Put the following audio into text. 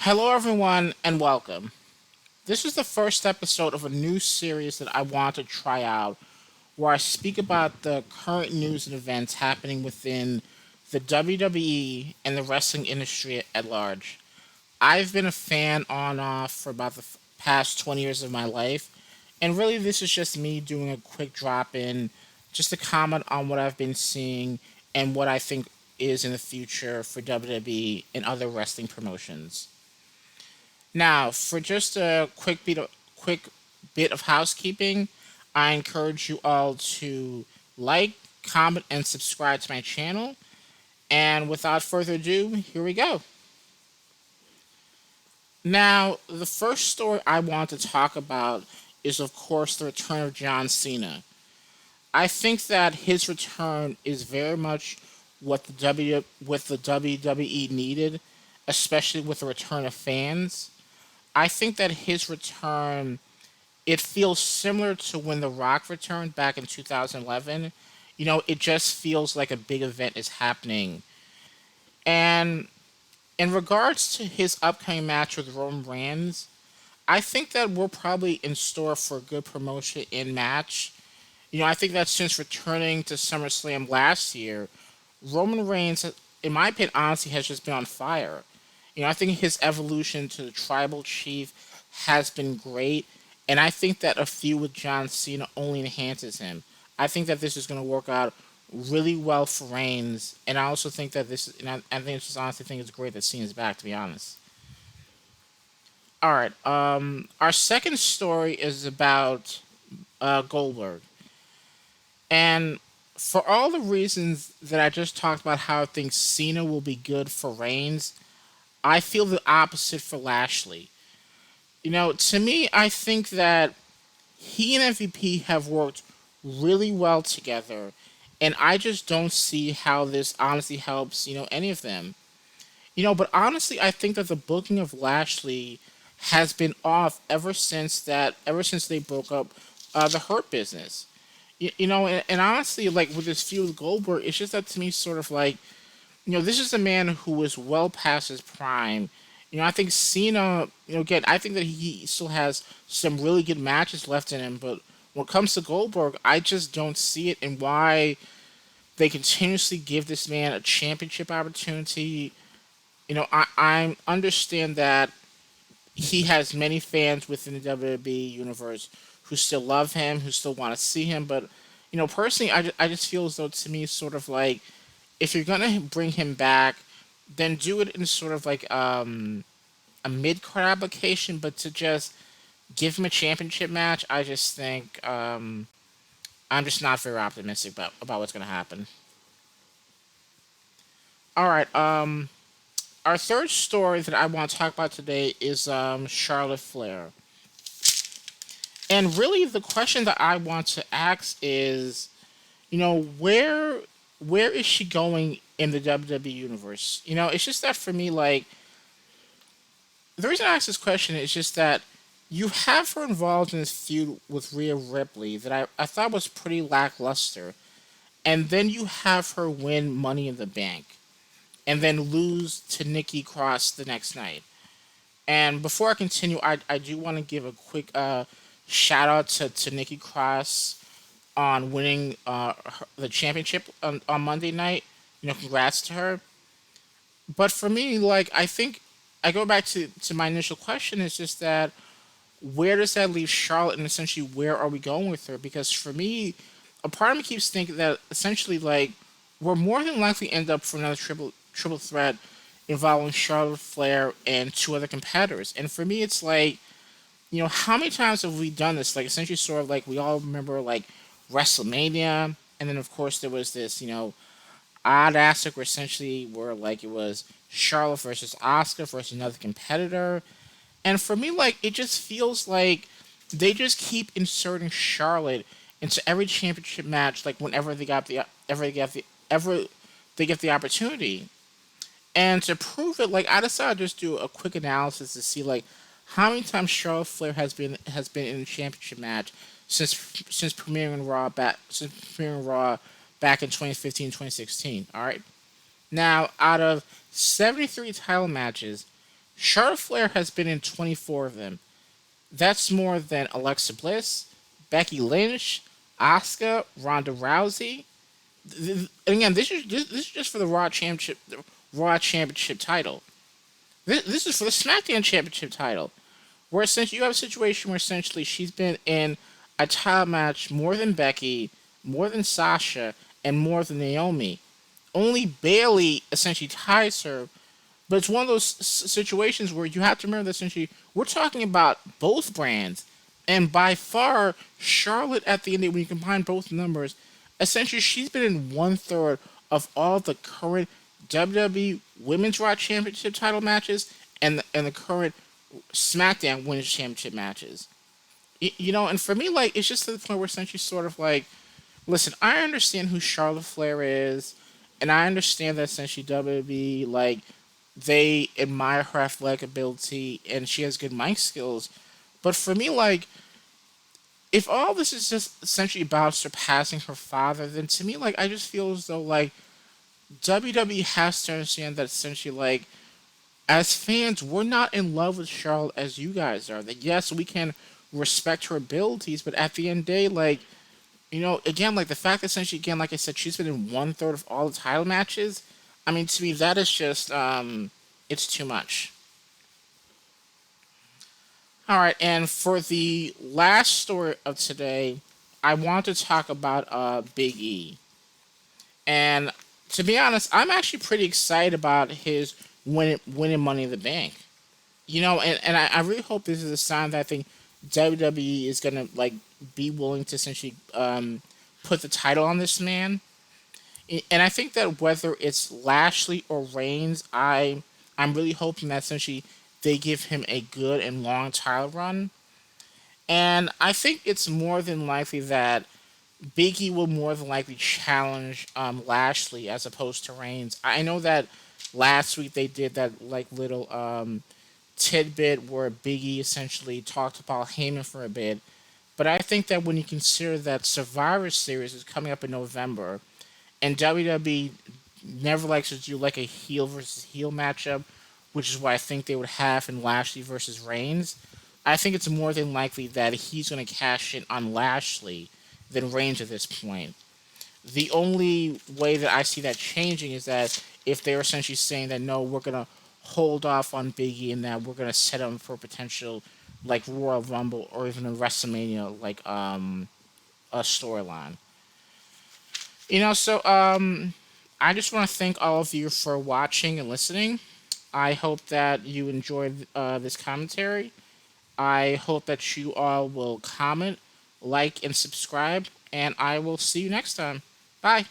Hello, everyone, and welcome. This is the first episode of a new series that I want to try out where I speak about the current news and events happening within the WWE and the wrestling industry at large. I've been a fan on and off for about the past 20 years of my life, and really, this is just me doing a quick drop in just to comment on what I've been seeing and what I think is in the future for WWE and other wrestling promotions. Now, for just a quick bit of housekeeping, I encourage you all to like, comment, and subscribe to my channel. And without further ado, here we go. Now, the first story I want to talk about is, of course, the return of John Cena. I think that his return is very much what the WWE needed, especially with the return of fans. I think that his return it feels similar to when The Rock returned back in 2011. It just feels like a big event is happening. And in regards to his upcoming match with Roman Reigns, I think that we're probably in store for a good promotion in match. I think that since returning to SummerSlam last year, Roman Reigns, in my opinion, honestly has just been on fire. I think his evolution to the tribal chief has been great, and I think that a feud with John Cena only enhances him. I think that this is going to work out really well for Reigns, and I also think that I think it's just honestly think it's great that Cena's back. To be honest. All right. Our second story is about Goldberg, and for all the reasons that I just talked about, how I think Cena will be good for Reigns, I feel the opposite for Lashley. To me, I think that he and MVP have worked really well together, and I just don't see how this honestly helps, any of them. But honestly, I think that the booking of Lashley has been off ever since they broke up the Hurt Business. And honestly, like with this feud with Goldberg, it's just that to me, sort of like this is a man who is well past his prime. I think Cena, again, I think that he still has some really good matches left in him, but when it comes to Goldberg, I just don't see it and why they continuously give this man a championship opportunity. I understand that he has many fans within the WWE universe who still love him, who still want to see him, but personally, I just feel as though to me, sort of like if you're gonna bring him back, then do it in sort of like a mid card application. But to just give him a championship match, I just think I'm just not very optimistic about what's gonna happen. All right. Our third story that I want to talk about today is Charlotte Flair, and really the question that I want to ask is, where is she going in the WWE universe? It's just that for me, like the reason I ask this question is just that you have her involved in this feud with Rhea Ripley that I thought was pretty lackluster, and then you have her win Money in the Bank, and then lose to Nikki Cross the next night. And before I continue, I do want to give a quick shout out to Nikki Cross on winning the championship on Monday night. Congrats to her. But for me, like I think I go back to my initial question. Is just that where does that leave Charlotte, and essentially where are we going with her? Because for me, a part of me keeps thinking that essentially like we're more than likely end up for another triple threat involving Charlotte Flair and two other competitors. And for me, it's like how many times have we done this? Like essentially, sort of like we all remember like WrestleMania, and then of course there was this odd aspect where essentially where like it was Charlotte versus Oscar versus another competitor. And for me, like it just feels like they just keep inserting Charlotte into every championship match, like whenever they get the opportunity. And to prove it, like I decided to just do a quick analysis to see like how many times Charlotte Flair has been in a championship match since premiering Raw back in 2015 2016. All right. Now, out of 73 title matches, Charlotte Flair has been in 24 of them. That's more than Alexa Bliss, Becky Lynch, Asuka, Ronda Rousey. And again, this is just for the Raw Championship title. This is for the SmackDown Championship title, where essentially you have a situation where essentially she's been in a title match more than Becky, more than Sasha, and more than Naomi. Only Bailey essentially ties her, but it's one of those situations where you have to remember that essentially we're talking about both brands, and by far Charlotte at the end when you combine both numbers, essentially she's been in 1/3 of all the current WWE Women's Raw Championship title matches and the current SmackDown Women's Championship matches. And for me, like it's just to the point where essentially sort of like, listen, I understand who Charlotte Flair is, and I understand that essentially WWE like they admire her athletic ability and she has good mic skills. But for me, like, if all this is just essentially about surpassing her father, then to me, like, I just feel as though, like, WWE has to understand that essentially, like, as fans, we're not in love with Charlotte as you guys are. That, yes, we can respect her abilities, but at the end of the day, like, again, like, the fact that essentially, again, like I said, she's been in 1/3 of all the title matches, I mean, to me, that is just, it's too much. All right, and for the last story of today, I want to talk about Big E. And to be honest, I'm actually pretty excited about his winning Money in the Bank. And I really hope this is a sign that I think WWE is gonna like be willing to essentially put the title on this man. And I think that whether it's Lashley or Reigns, I'm really hoping that essentially they give him a good and long title run. And I think it's more than likely that Biggie will more than likely challenge Lashley as opposed to Reigns. I know that last week they did that like little tidbit where Biggie essentially talked about Heyman for a bit. But I think that when you consider that Survivor Series is coming up in November, and WWE never likes to do like a heel versus heel matchup, which is what I think they would have in Lashley versus Reigns. I think it's more than likely that he's going to cash in on Lashley than Reigns at this point. The only way that I see that changing is that if they're essentially saying that no, we're going to hold off on Biggie and that we're going to set him for potential like Royal Rumble or even a WrestleMania like a storyline. I just want to thank all of you for watching and listening. I hope that you enjoyed this commentary. I hope that you all will comment, like, and subscribe, and I will see you next time. Bye.